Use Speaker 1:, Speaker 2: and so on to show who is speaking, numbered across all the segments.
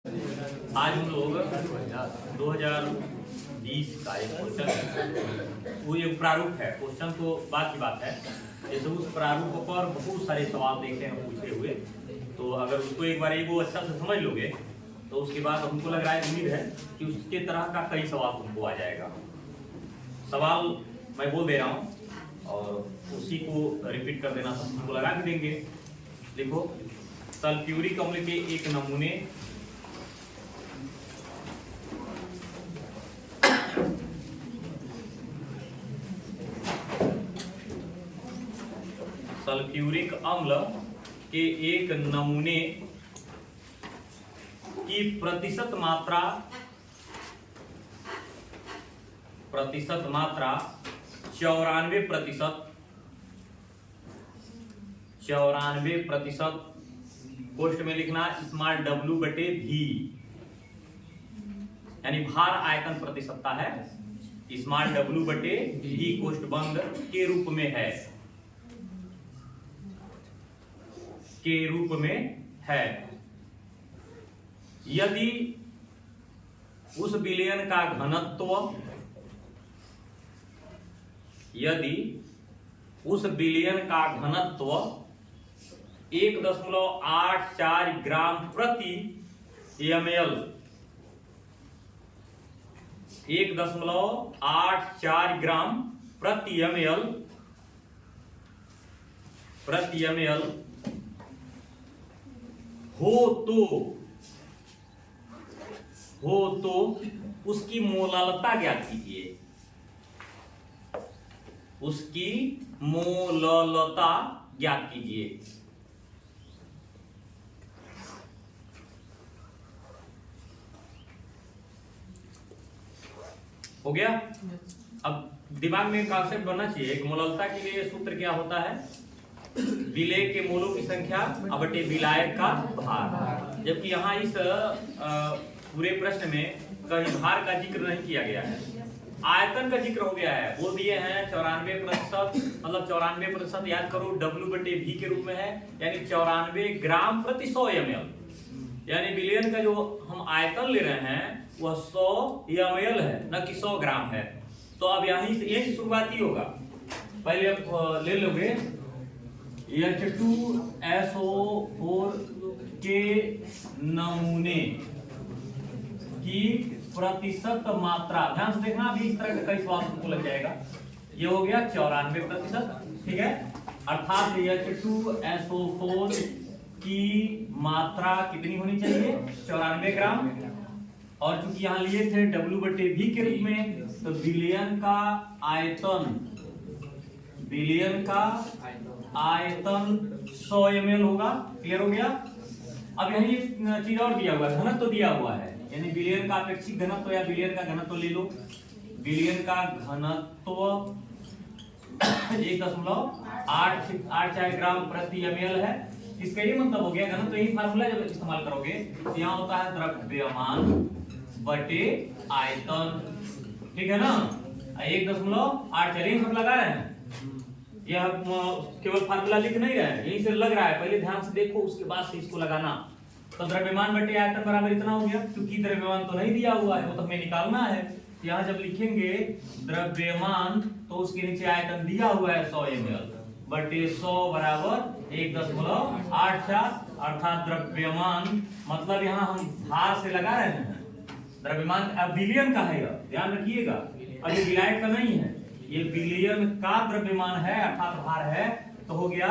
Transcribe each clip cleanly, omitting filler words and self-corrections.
Speaker 1: आज हम लोग 2020 का एक क्वेश्चन, वो एक प्रारूप है। क्वेश्चन तो बात की बात है, जैसे उस प्रारूप पर बहुत सारे सवाल देखे हैं पूछे हुए, तो अगर उसको एक बार वो अच्छा से समझ लोगे तो उसके बाद हमको लग रहा है, उम्मीद है कि उसके तरह का कई सवाल तुमको आ जाएगा। सवाल मैं बोल दे रहा हूँ और उसी को रिपीट कर देना, सब तुमको लगा के देंगे। देखो, सल्फ्यूरिक अम्ल के एक नमूने सल्फ्यूरिक अम्ल के एक नमूने की प्रतिशत मात्रा 94%। पोस्ट में लिखना स्मॉल w बटे v, यानी भार आयतन प्रतिशतता है, स्मॉल w बटे v कोष्ठ बंद के रूप में है यदि उस विलयन का घनत्व 1.84 ग्राम प्रति ml 1.84 ग्राम प्रति ml हो तो उसकी मोलालता ज्ञात कीजिए। उसकी मोलालता ज्ञात कीजिए। हो गया? अब दिमाग में कॉन्सेप्ट बनना चाहिए कि मोलालता के लिए सूत्र क्या होता है, विलेय के मोलों की संख्या बटे विलायक का भार। जबकि यहाँ इस पूरे प्रश्न में कहीं भार का जिक्र नहीं किया गया है, आयतन का जिक्र हो गया है। वो दिए हैं 94%, मतलब 94% याद करो w बटे v के रूप में है, यानी 94 ग्राम प्रति 100 ml, यानी विलयन का जो हम आयतन ले रहे हैं वह 100 ml है, न कि 100 ग्राम है। तो अब यहीं से शुरुआती होगा। पहले आप ले लोगे H2SO4 के नमूने की प्रतिशत मात्रा, ध्यान से देखना, अभी इस तरह का कई सवाल तुमको लग जाएगा। ये हो गया 94%, ठीक है। अर्थात H2SO4 की मात्रा कितनी होनी चाहिए, 94 ग्राम। और चूंकि यहाँ लिए थे w बटे v के रूप में, तो विलयन का आयतन 100 ml होगा। क्लियर हो गया? अब यही चीज और दिया हुआ है, घनत्व तो दिया हुआ है, यानी विलयन का अपेक्षित घनत्व या विलयन का घनत्व ले लो। विलयन का घनत्व 1.84 ग्राम प्रति ml है। इसका ये मतलब हो गया, घनत्व यही फार्मूला जब इस्तेमाल करोगे तो यहाँ होता है द्रव्यमान बटे आयतन, ठीक है ना। 1.84 सब लगा रहे हैं, यह केवल फार्मूला लिख नहीं रहे हैं, यहीं से लग रहा है। पहले ध्यान से देखो, उसके बाद से इसको लगाना। तो द्रव्यमान बटे आयतन बराबर इतना हो गया, क्योंकि द्रव्यमान तो नहीं दिया हुआ है, वो तो हमें निकालना है। यहाँ जब लिखेंगे द्रव्यमान तो उसके नीचे आयतन दिया हुआ है 100 ml बटे 100 बराबर 1.84, अर्थात द्रव्यमान, मतलब यहाँ हम भार से लगा रहे हैं। द्रव्यमान अब विलयन का है, ध्यान रखिएगा, अब ये विलायक का नहीं है, ये विलयन का द्रव्यमान है, अर्थात भार है। तो हो गया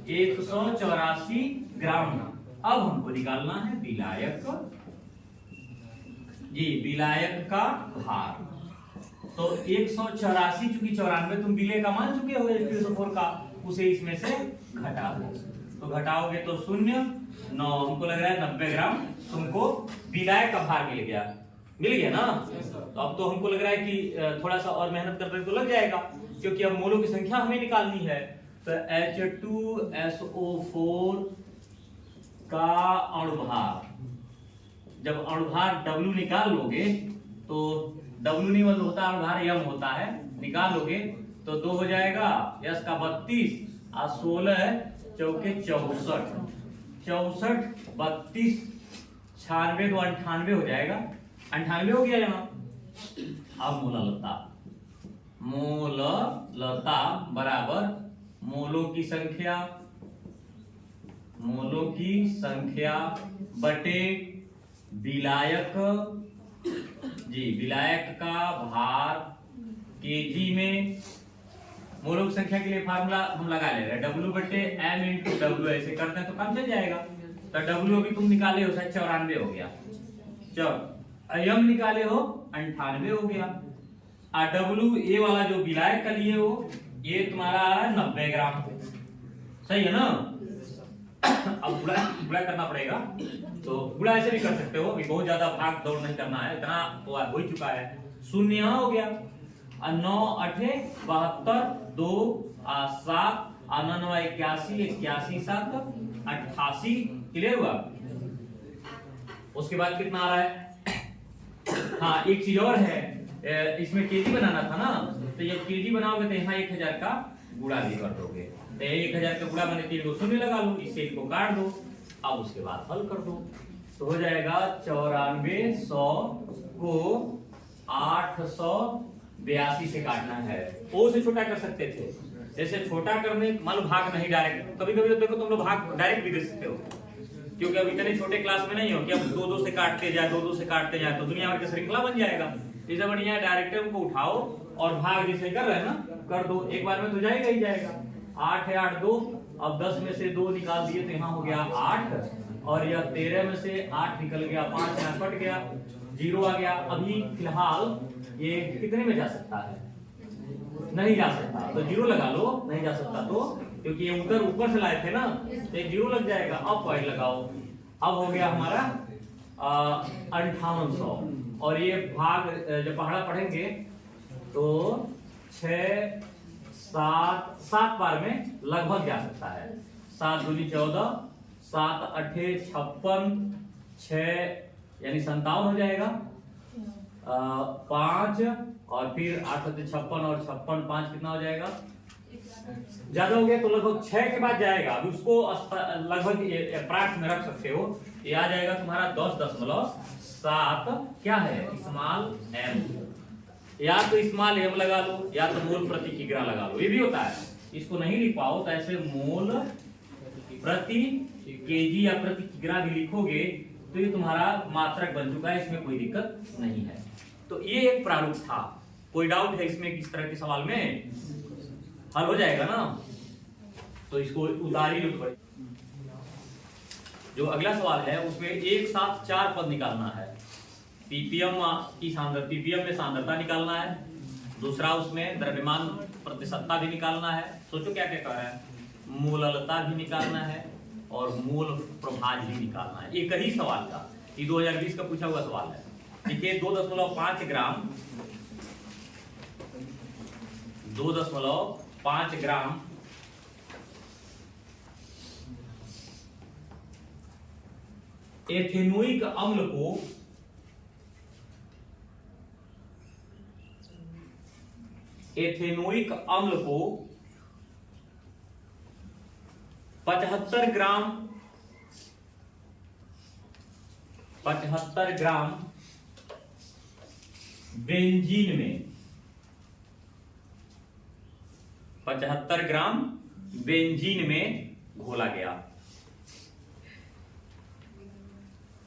Speaker 1: 184 ग्राम। अब हमको निकालना है विलायक का भार। तो 184 चूंकि 94 तुम विलेय का मान चुके हो H2SO4 का, उसे इसमें से घटा दो। तो घटाओगे तो 0, 9, हमको लग रहा है 90 ग्राम तुमको विलायक का भार मिल गया ना। तो अब तो हमको लग रहा है कि थोड़ा सा और मेहनत करने तो लग जाएगा, क्योंकि अब मोलों की संख्या हमें निकालनी है। तो H2SO4 का अणुभार, जब अणुभार W निकाल लोगे तो W नहीं मतलब होता अणुभार, m होता है, निकाल लोगे तो 2 हो जाएगा, S का 32 और 16 चौके 64, 64 32 96 तो 98 हो जाएगा, 98 हो गया यहाँ। अब मोललता बराबर मोलों की संख्या बटे विलायक का भार केजी में। मोलों की संख्या के लिए फार्मूला हम लगा ले रहे हैं, W बटे M इंटू W, ऐसे करते हैं तो काम चल जाएगा। तो W अभी तुम निकाले हो, शायद 94 हो गया, M निकाले हो 98 हो गया। W ये वाला जो विलायक का लिए हो ये तुम्हारा 90 ग्राम, सही है ना। अब गुणा करना पड़ेगा, तो गुणा ऐसे भी कर सकते हो, बहुत ज्यादा भाग दौड़ नहीं करना है, इतना तो हो ही चुका है। 0 यहाँ हो गया, 9 8 72 2 7 9 81 81 7 88, क्लियर हुआ। उसके बाद कितना आ रहा है, हाँ एक चीज और है, इसमें केजी बनाना था ना, तो ये केजी बनाओगे तो यहाँ 1000 का गुणा भी कर दोगे, तो 1000 का गुणा मैंने 3 को 0 लगा लो, इससे इनको काट दो। अब उसके बाद हल कर दो, तो हो जाएगा 94 100 को 882 से काटना है। ओ से छोटा कर सकते थे, जैसे छोटा करने मान लो भाग नहीं डायरेक्ट, कभी कभी देखो तुम लोग भाग डायरेक्ट भी दे सकते हो, क्योंकि अब इतने छोटे क्लास में नहीं हो कि अब 2 से काटते जाए 2 से काटते जाए तो दुनिया भर का श्रृंखला बन जाएगा। इससे बढ़िया डायरेक्ट उनको उठाओ और भाग जैसे कर रहे हैं ना कर दो, एक बार में तो जाएगा ही जाएगा। 8 है 8 2, अब 10 में से 2 निकाल दिए तो यहाँ हो गया 8, और यह 13 में से 8 निकल गया, 5 यहाँ कट गया, 0 आ गया। अभी फिलहाल ये कितने में जा सकता है, नहीं जा सकता, तो 0 लगा लो, नहीं जा सकता तो, क्योंकि ये उधर ऊपर से लाए थे ना, तो 0 लग जाएगा। अब पॉइंट लगाओ, अब हो गया हमारा 5800, और ये भाग जब पहाड़ा पढ़ेंगे तो 6 7 बार में लगभग जा सकता है। 7 दूनी 14, 7 8 56, 6 यानी 57 हो जाएगा, 5 और फिर 8 56 और 56 5 कितना हो जाएगा, ज्यादा हो गया तो लगभग 6 के बाद जाएगा। अभी उसको लगभग अप्रॉक्स में रख सकते हो, ये आ जाएगा तुम्हारा 10.7 क्या है स्मॉल m, या तो स्मॉल m लगा लो या तो मोल प्रति किग्रा लगा लो, ये भी होता है। इसको नहीं लिख पाओ तो ऐसे मोल प्रति केजी या प्रति किग्रा भी लिखोगे तो ये तुम्हारा मात्रक बन चुका है, इसमें कोई दिक्कत नहीं है। तो ये एक प्रारूप था, कोई डाउट है इसमें, किस तरह के सवाल में हल हो जाएगा ना, तो इसको उतारी लो। जो अगला सवाल है उसमें एक साथ 4 पद निकालना है। पीपीएम की सांद्रता, पीपीएम में सांद्रता निकालना है, दूसरा उसमें द्रव्यमान प्रतिशतता भी निकालना है, सोचो क्या क्या कह रहा है, मोललता भी निकालना है और मोल प्रभाज भी निकालना है। एक ही सवाल का, ये 2020 का पूछा हुआ सवाल है। देखिए 2.5 ग्राम 2.5 ग्राम एथेनोइक अम्ल को 75 ग्राम बेंजीन में 75 ग्राम बेंजीन में घोला गया,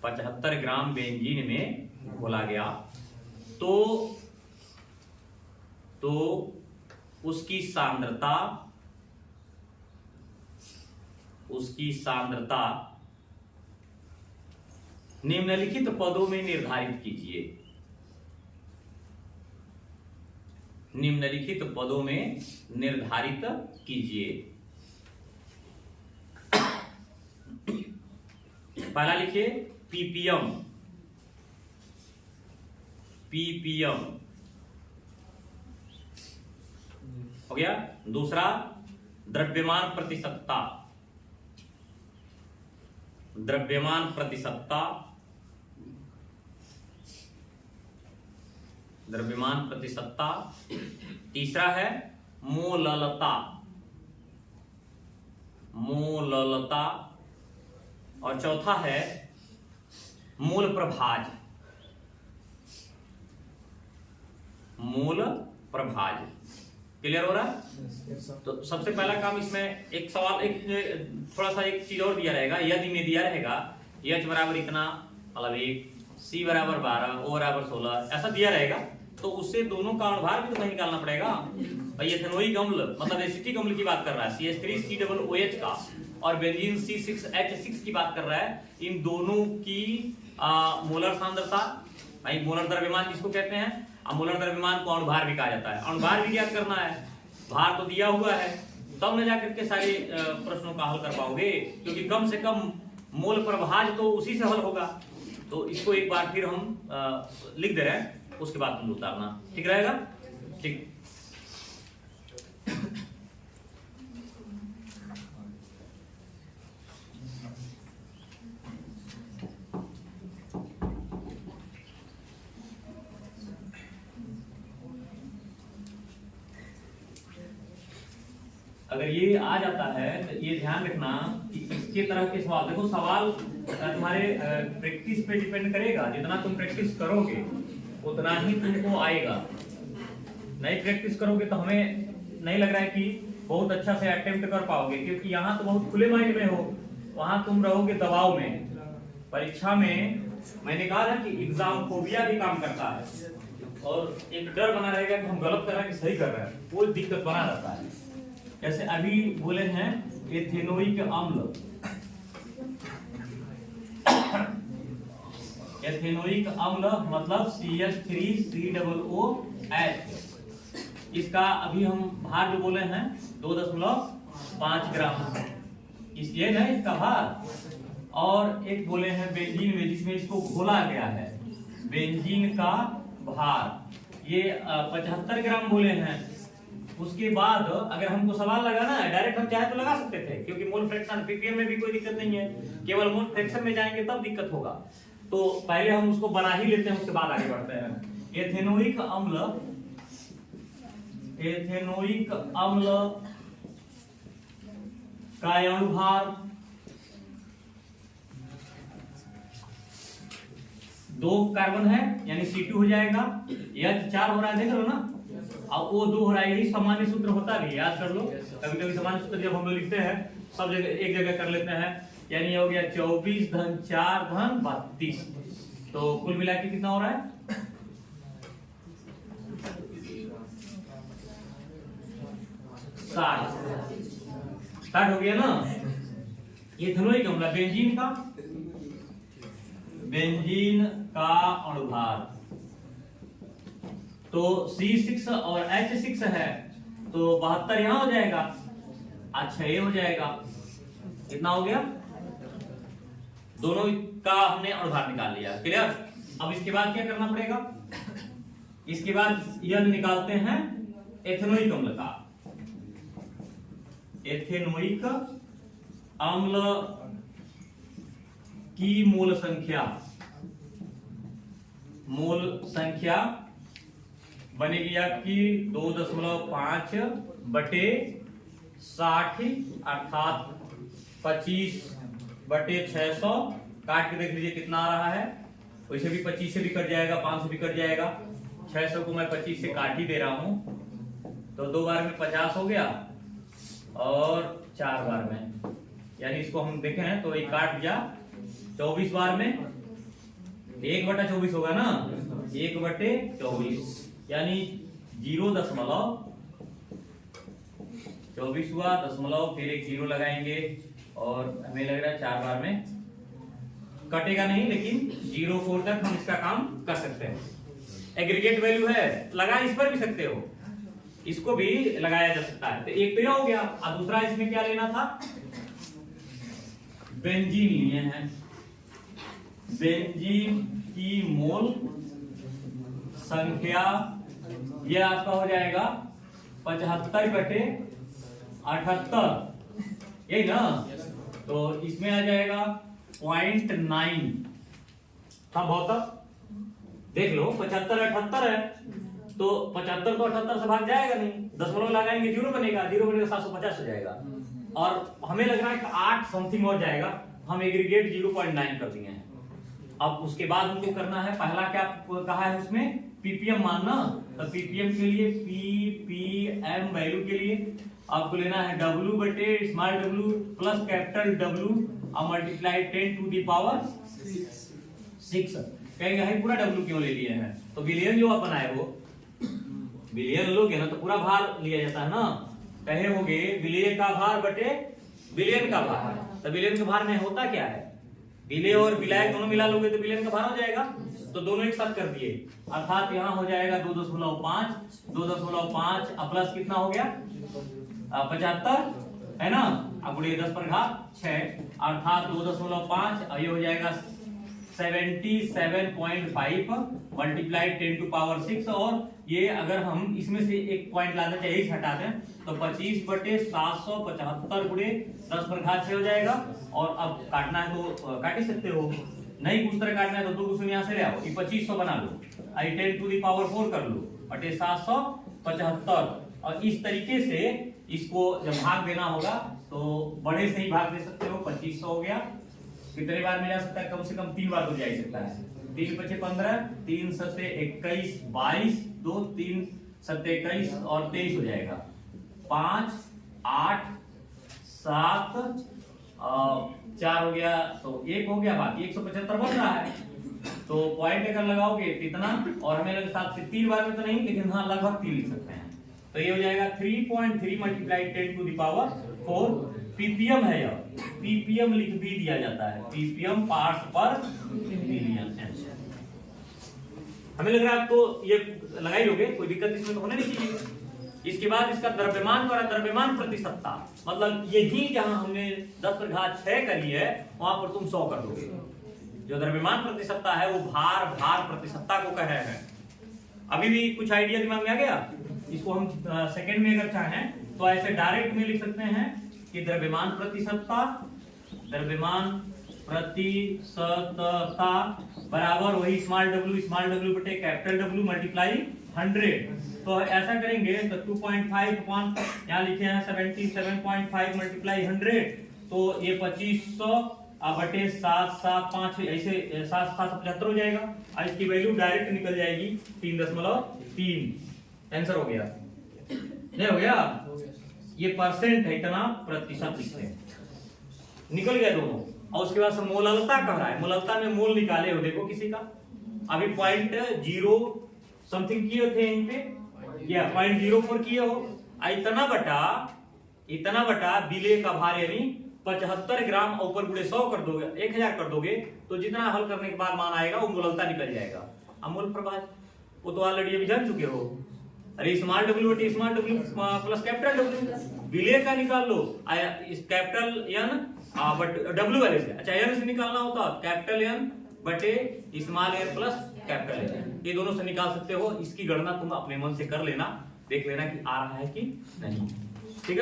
Speaker 1: 75 ग्राम बेंजीन में घोला गया, तो उसकी सांद्रता निम्नलिखित पदों में निर्धारित कीजिए। निम्नलिखित पदों में निर्धारित कीजिए। पहला लिखिए पीपीएम, पीपीएम हो गया। दूसरा द्रव्यमान प्रतिशतता, द्रव्यमान प्रतिशतता, द्रव्यमान प्रतिशतता। तीसरा है मोललता, मोललता, और चौथा है मूल प्रभाज, मूल प्रभाज। क्लियर हो रहा है? तो सबसे पहला काम इसमें एक सवाल, एक थोड़ा सा एक चीज और दिया रहेगा, यदि में दिया रहेगा h बराबर इतना, मतलब 1, c बराबर 12, o बराबर 16, ऐसा दिया रहेगा, तो उससे दोनों का अनुभार भी तो नहीं निकालना पड़ेगा भाई। एथेनोइक अम्ल मतलब एसिटिक अम्ल की बात कर रहा है, CH3COOH का, और बेंजीन C6H6 की बात कर रहा है। इन दोनों की मोलर सांद्रता भाई, मोलर द्रव्यमान जिसको कहते हैं, अब मोलर द्रव्यमान को अणुभार भी कहा जाता है। अणुभार भी ज्ञात करना है, भार तो दिया हुआ है, तब न जाकर के सारे प्रश्नों का हल कर पाओगे, क्योंकि कम से कम मोल प्रभाज तो उसी से हल होगा। तो इसको एक बार फिर हम लिख दे रहे हैं, उसके बाद तुम उतारना, ठीक रहेगा? ठीक। अगर ये आ जाता है तो ये ध्यान रखना कि इसके तरह के सवाल, देखो सवाल तुम्हारे प्रैक्टिस पे डिपेंड करेगा। जितना तुम प्रैक्टिस करोगे उतना ही तुमको आएगा। नहीं प्रैक्टिस करोगे तो हमें नहीं लग रहा है कि बहुत अच्छा से अटेम्प्ट कर पाओगे, क्योंकि यहाँ तो बहुत खुले माइंड में हो, वहां तुम रहोगे दबाव में। परीक्षा में मैंने कहा था कि एग्जाम फोबिया भी काम करता है, और एक डर बना रहेगा कि हम गलत कर रहे हैं कि सही कर रहे हैं, वो दिक्कत बना रहता है। जैसे अभी बोले हैं एथेनोइक अम्ल, एथेनोइक अम्ल मतलब CH3COOH। इसका अभी हम भार जो बोले हैं 2.5 ग्राम, इसलिए ना इसका भार। और एक बोले हैं बेंजीन में, जिसमें इसको घोला गया है, बेंजीन का भार ये 75 ग्राम बोले हैं। उसके बाद अगर हमको सवाल लगाना है, डायरेक्ट हम चाहे तो लगा सकते थे, क्योंकि मोल फ्रैक्शन पीपीएम में भी कोई दिक्कत नहीं है, केवल मोल फ्रैक्शन में जाएंगे तब दिक्कत होगा। तो पहले हम उसको बना ही लेते हैं, उसके बाद आगे बढ़ते हैं। एथेनोइक अम्ल, एथेनोइक अम्ल का अणुभार 2 कार्बन है, यानी C2 हो जाएगा, H 4 हो रहा है, देख लो ना, अब O2 हो रहा है। यही सामान्य सूत्र होता भी, याद कर लो। कभी कभी सामान्य सूत्र जब हम लोग लिखते हैं सब जगह एक जगह कर लेते हैं, यानी हो गया 24 धन 4 धन 32, तो कुल मिला के कितना हो रहा है? 60 हो गया ना। ये एथेनोइक अम्ल, बेंजीन का, बेंजीन का अणुभार तो C6 और H6 है, तो 72 यहां हो जाएगा, 6 हो जाएगा। कितना हो गया? दोनों का हमने अणुभार निकाल लिया। क्लियर? अब इसके बाद क्या करना पड़ेगा? इसके बाद यह निकालते हैं एथेनोइक अम्ल का। एथेनोइक अम्ल की मोल संख्या, मोल संख्या बनेगी आपकी 2.5/60, अर्थात 25/600। काट के देख लीजिए कितना आ रहा है, वैसे भी 25 से भी कट जाएगा, 5 से भी कट जाएगा। 600 को मैं 25 से काट ही दे रहा हूं, तो 2 बार में 50 हो गया, और 4 बार में, यानी इसको हम देखें तो ये काट दिया 24 बार में, 1/24 होगा ना, 1/24, यानी 0.24 हुआ, दशमलव फिर एक 0 लगाएंगे, और हमें लग रहा है 4 बार में कटेगा नहीं, लेकिन 0.4 तक हम इसका काम कर सकते हैं। एग्रीगेट वैल्यू है, लगा इस पर भी सकते हो, इसको भी लगाया जा सकता है। तो एक तो यह हो गया, अब दूसरा इसमें क्या लेना था? बेंजीन लिए हैं, बेंजीन की मोल संख्या ये आपका हो जाएगा 75/78, यही ना। तो इसमें आ जाएगा 0.9 था बहुत, देख लो 75/78 है, तो 75 तो 78 से भाग जाएगा नहीं, दशमलव लगाएंगे 0 बनेगा, 0 बनेगा 750 हो जाएगा, और हमें लग रहा है कि 8 समथिंग और जाएगा, हम एग्रीगेट 0.9 कर दिए हैं। अब उसके बाद हमको करना है, पहला क्या कहा है उसमें, पीपीएम मानना। तो पीपीएम के लिए पीपीएम वैल्यू के लिए आपको लेना है W बटे small w plus capital W और मल्टीप्लाई 10 टू द पावर 6। कहेंगे भाई पूरा W क्यों ले लिए हैं, तो बिलियन जो अपन आए वो बिलियन लोगे ना तो पूरा भार लिया जाता है ना। कहे होगे बिलियन का भार बटे बिलियन का भार, तो बिलियन के भार में होता क्या है, बिलियन और बिलाय दोनों मिला लोगे तो बिलियन का भार हो जाएगा, तो दोनों एक साथ कर दिए, अर्थात यहाँ हो जाएगा 2.5 प्लस कितना हो गया 75 है ना, अब गुणित 10 पर घात 6 अर्थात 2.5 और ये हो जाएगा 77.5 मल्टीप्लाई 10 टू पावर 6। और ये अगर हम इसमें से एक पॉइंट ला देते हैं, हटा दें तो 25 बटे 775 गुणे 10 पर घात 6 हो जाएगा। और अब काटना है तो काट ही सकते हो, नहीं उस तरह काटना है तो 2 यहाँ से ले आओ, ये 2500 बना लो, 10 टू दी पावर 4 कर लो बटे 775। और इस तरीके से इसको जब भाग देना होगा तो बड़े से ही भाग दे सकते हो। 2500 हो गया, कितने बार में जा सकता है, कम से कम 3 बार तो जा ही सकता है। 3 × 5 = 15, 3 × 7 = 21, 22, 2 3 7 21 और 23 हो जाएगा। 5 8 7 4 हो गया तो 1 हो गया, बाकी 175 बन रहा है। तो पॉइंट अगर लगाओगे इतना, और हमें लगे 7 से 3 बार में तो नहीं, लेकिन हाँ लगभग 3 लिख सकते हैं। तो ये हो जाएगा 3.3 multiply 10 to the power 4 PPM है। यह पीपीएम लिख भी दिया जाता है, पीपीएम पार्ट्स पर मिलियन। हमें लग रहा है आपको ये लगा ही लोगे, कोई दिक्कत इसमें तो होने नहीं चाहिए। इसके बाद इसका द्रव्यमान द्वारा द्रव्यमान प्रतिशतता, मतलब यही जहां हमने 10 पर घात 6 करी है वहां पर तुम 100 कर दोगे। जो द्रव्यमान प्रतिशतता है वो भार प्रतिशतता को कह रहे हैं। अभी भी कुछ आइडिया दिमाग में आ गया? इसको हम सेकंड में अगर चाहें तो ऐसे डायरेक्ट में लिख सकते हैं कि द्रव्यमान प्रतिशतता बराबर वही स्मॉल w बटे कैपिटल W मल्टीप्लाई 100। तो ऐसा करेंगे तो 2.5 अपॉन यहाँ लिखे हैं 77.5 मल्टीप्लाई 100, तो ये 2500 बटे 775 ऐसे 775 हो जाएगा। और इसकी वैल्यू डायरेक्ट निकल जाएगी 3.3। आंसर हो गया, नहीं हो गया? ये परसेंट है, इतना प्रतिशत लिखते हैं, निकल गया दोनों। और उसके बाद मोललता कह रहा है, मोललता में मोल निकाले हो, देखो किसी का अभी 0.0 समथिंग किए थे यहीं पे, या 0.04 किए हो। इतना बटा बिले का भार यानी 75 ग्राम ऊपर गुणे 100 कर दोगे, 1000 कर दोगे तो जितना हल करने के बाद मान आएगा वो मोललता निकल जाएगा। अमूल प्रभाज वो तो ऑलरेडी अभी जान चुके हो। अरे स्मॉल w बटे small w plus capital W विलेय का निकाल लो, इस कैपिटल N बट W वाले से, अच्छा N से निकालना होता कैपिटल N बटे small n plus capital N, ये दोनों से निकाल सकते हो। इसकी गणना तुम अपने मन से कर लेना, देख लेना कि आ रहा है कि नहीं, ठीक है।